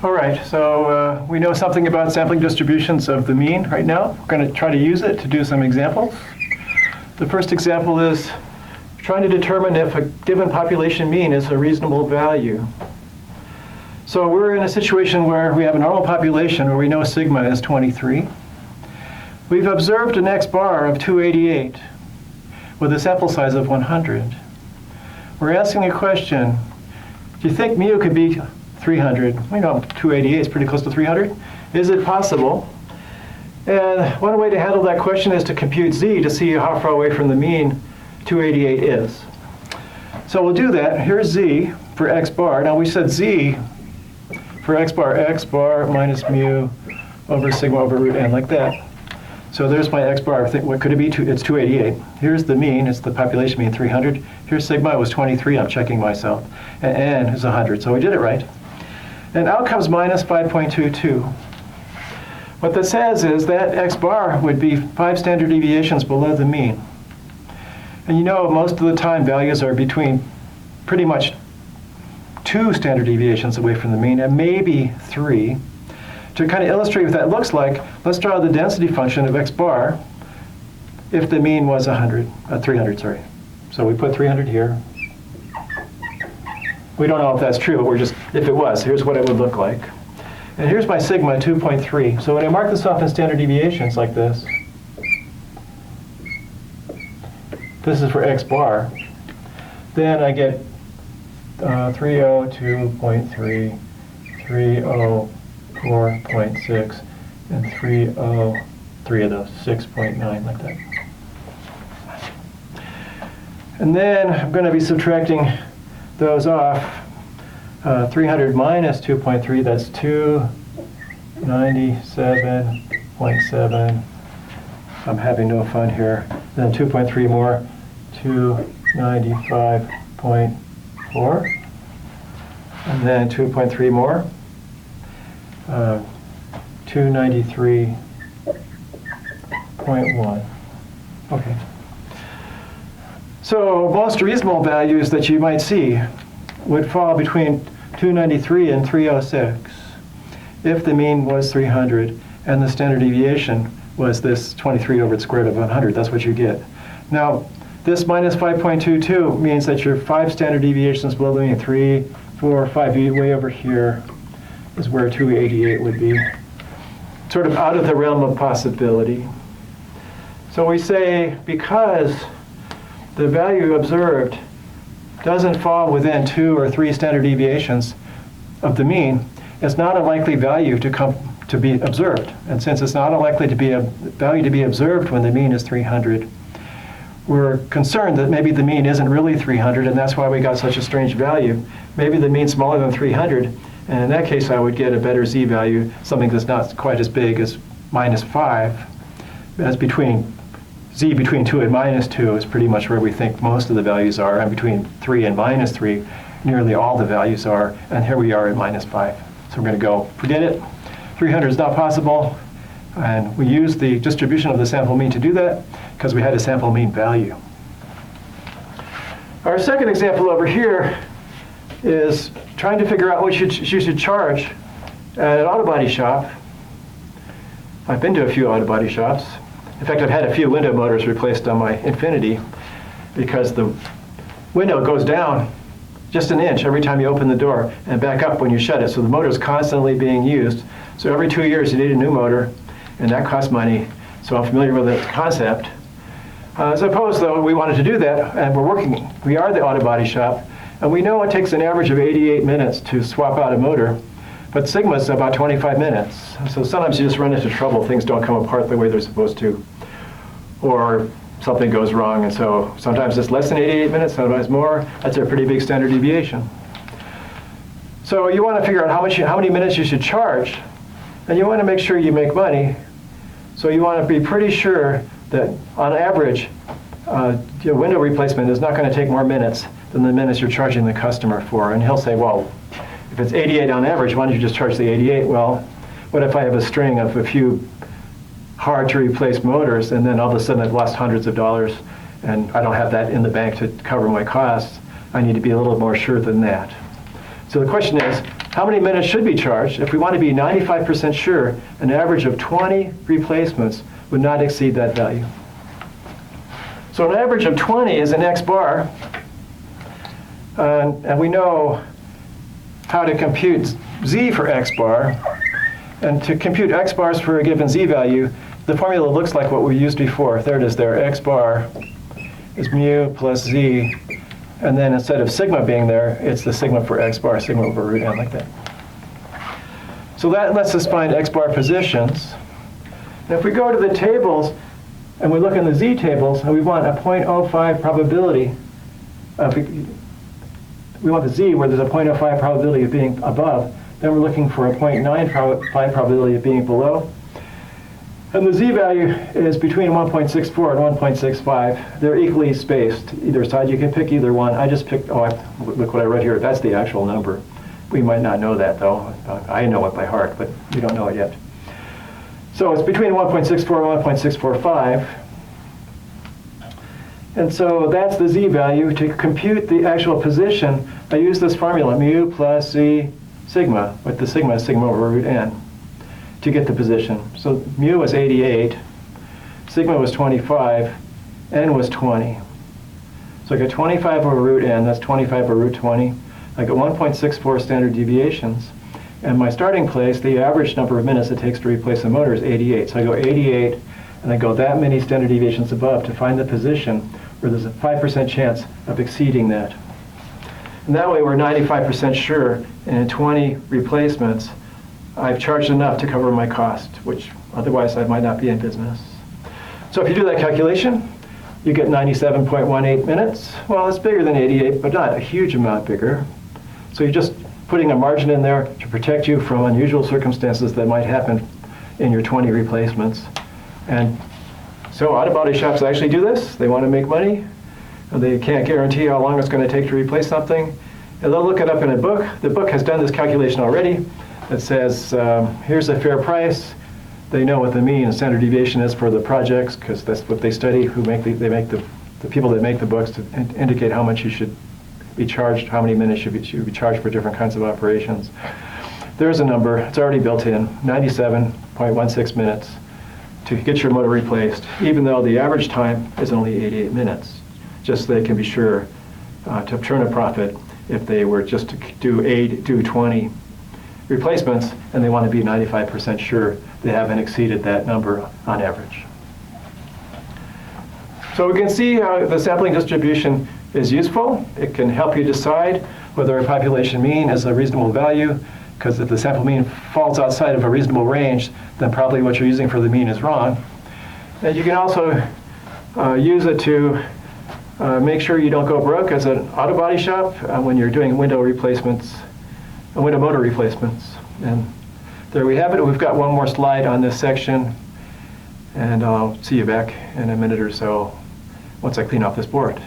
All right, so we know something about sampling distributions of the mean right now. We're going to try to use it to do some examples. The first example is trying to determine if a given population mean is a reasonable value. So we're in a situation where we have a normal population where we know sigma is 23. We've observed an X bar of 288 with a sample size of 100. We're asking a question, do you think mu could be 300? We know 288 is pretty close to 300. Is it possible? And one way to handle that question is to compute z to see how far away from the mean 288 is. So we'll do that. Here's z for x bar. Now we said z for x bar minus mu over sigma over root n, like that. So there's my x bar. I think, what could it be? It's 288. Here's the mean. It's the population mean, 300. Here's sigma. It was 23. I'm checking myself. And n is 100. So we did it right. And out comes minus 5.22. What that says is that x bar would be 5 standard deviations below the mean. And you know, most of the time values are between pretty much 2 standard deviations away from the mean, and maybe 3. To kind of illustrate what that looks like, let's draw the density function of x bar if the mean was 300, sorry. So we put 300 here. We don't know if that's true, but we're just, if it was, here's what it would look like. And here's my sigma, 2.3. So when I mark this off in standard deviations like this is for x bar, then I get 302.3, 304.6, and 303 of those, 6.9, like that. And then I'm going to be subtracting those off. 300 minus 2.3, that's 297.7. I'm having no fun here. Then 2.3 more, 295.4. And then 2.3 more, 293.1. Okay. So most reasonable values that you might see would fall between 293 and 306 if the mean was 300 and the standard deviation was this 23 over the square root of 100. That's what you get. Now, this minus 5.22 means that you're 5 standard deviations below the mean. 3, 4, 5, way over here is where 288 would be. Sort of out of the realm of possibility. So we say because the value observed doesn't fall within 2 or 3 standard deviations of the mean, it's not a likely value to be observed. And since it's not a likely to be a value to be observed when the mean is 300, we're concerned that maybe the mean isn't really 300, and that's why we got such a strange value. Maybe the mean's smaller than 300, and in that case I would get a better z value, something that's not quite as big as minus 5. That's between z between 2 and minus 2 is pretty much where we think most of the values are, and between 3 and minus 3, nearly all the values are, and here we are at minus 5. So we're going to go, forget it. 300 is not possible, and we use the distribution of the sample mean to do that because we had a sample mean value. Our second example over here is trying to figure out what you should charge at an auto body shop. I've been to a few auto body shops. In fact, I've had a few window motors replaced on my Infinity because the window goes down just an inch every time you open the door and back up when you shut it. So the motor is constantly being used. So every 2 years you need a new motor, and that costs money. So I'm familiar with the concept. Suppose, though, we wanted to do that, and we are the auto body shop, and we know it takes an average of 88 minutes to swap out a motor, but sigma is about 25 minutes. So sometimes you just run into trouble. Things don't come apart the way they're supposed to, or something goes wrong, and so sometimes it's less than 88 minutes, sometimes more. That's a pretty big standard deviation. So you want to figure out how many minutes you should charge, and you want to make sure you make money. So you want to be pretty sure that on average, your window replacement is not going to take more minutes than the minutes you're charging the customer for. And he'll say, well, if it's 88 on average, why don't you just charge the 88? Well, what if I have a string of a few hard to replace motors, and then all of a sudden I've lost hundreds of dollars, and I don't have that in the bank to cover my costs? I need to be a little more sure than that. So the question is, how many minutes should be charged? If we want to be 95% sure, an average of 20 replacements would not exceed that value. So an average of 20 is an X bar, and we know how to compute Z for X bar. And to compute X bars for a given Z value, the formula looks like what we used before. There it is there. X bar is mu plus Z. And then instead of sigma being there, it's the sigma for X bar, sigma over root n, like that. So that lets us find X bar positions. And if we go to the tables and we look in the Z tables, and we want a 0.05 probability of, we want the Z where there's a 0.05 probability of being above, then we're looking for a 0.95 probability of being below. And the Z value is between 1.64 and 1.65. They're equally spaced, either side. You can pick either one. I just picked, look what I wrote here. That's the actual number. We might not know that, though. I know it by heart, but we don't know it yet. So it's between 1.64 and 1.645. And so that's the Z value. To compute the actual position, I use this formula, mu plus Z sigma, with the sigma is sigma over root n, to get the position. So mu was 88, sigma was 25, n was 20. So I got 25 over root n, that's 25 over root 20. I got 1.64 standard deviations. And my starting place, the average number of minutes it takes to replace the motor is 88. So I go 88, and I go that many standard deviations above to find the position where there's a 5% chance of exceeding that. And that way we're 95% sure, and in 20 replacements, I've charged enough to cover my cost, which otherwise I might not be in business. So if you do that calculation, you get 97.18 minutes. Well, it's bigger than 88, but not a huge amount bigger. So you're just putting a margin in there to protect you from unusual circumstances that might happen in your 20 replacements. And so auto body shops actually do this. They want to make money. They can't guarantee how long it's going to take to replace something. And they'll look it up in a book. The book has done this calculation already. It says, here's a fair price. They know what the mean and standard deviation is for the projects, because that's what they study. The people that make the books to indicate how much you should be charged, how many minutes should be charged for different kinds of operations. There's a number. It's already built in, 97.16 minutes to get your motor replaced, even though the average time is only 88 minutes. Just so they can be sure to turn a profit if they were just to do 20 replacements, and they want to be 95% sure they haven't exceeded that number on average. So we can see how the sampling distribution is useful. It can help you decide whether a population mean is a reasonable value, because if the sample mean falls outside of a reasonable range, then probably what you're using for the mean is wrong. And you can also use it to make sure you don't go broke as an auto body shop when you're doing window replacements, window motor replacements. And there we have it. We've got one more slide on this section, and I'll see you back in a minute or so once I clean off this board.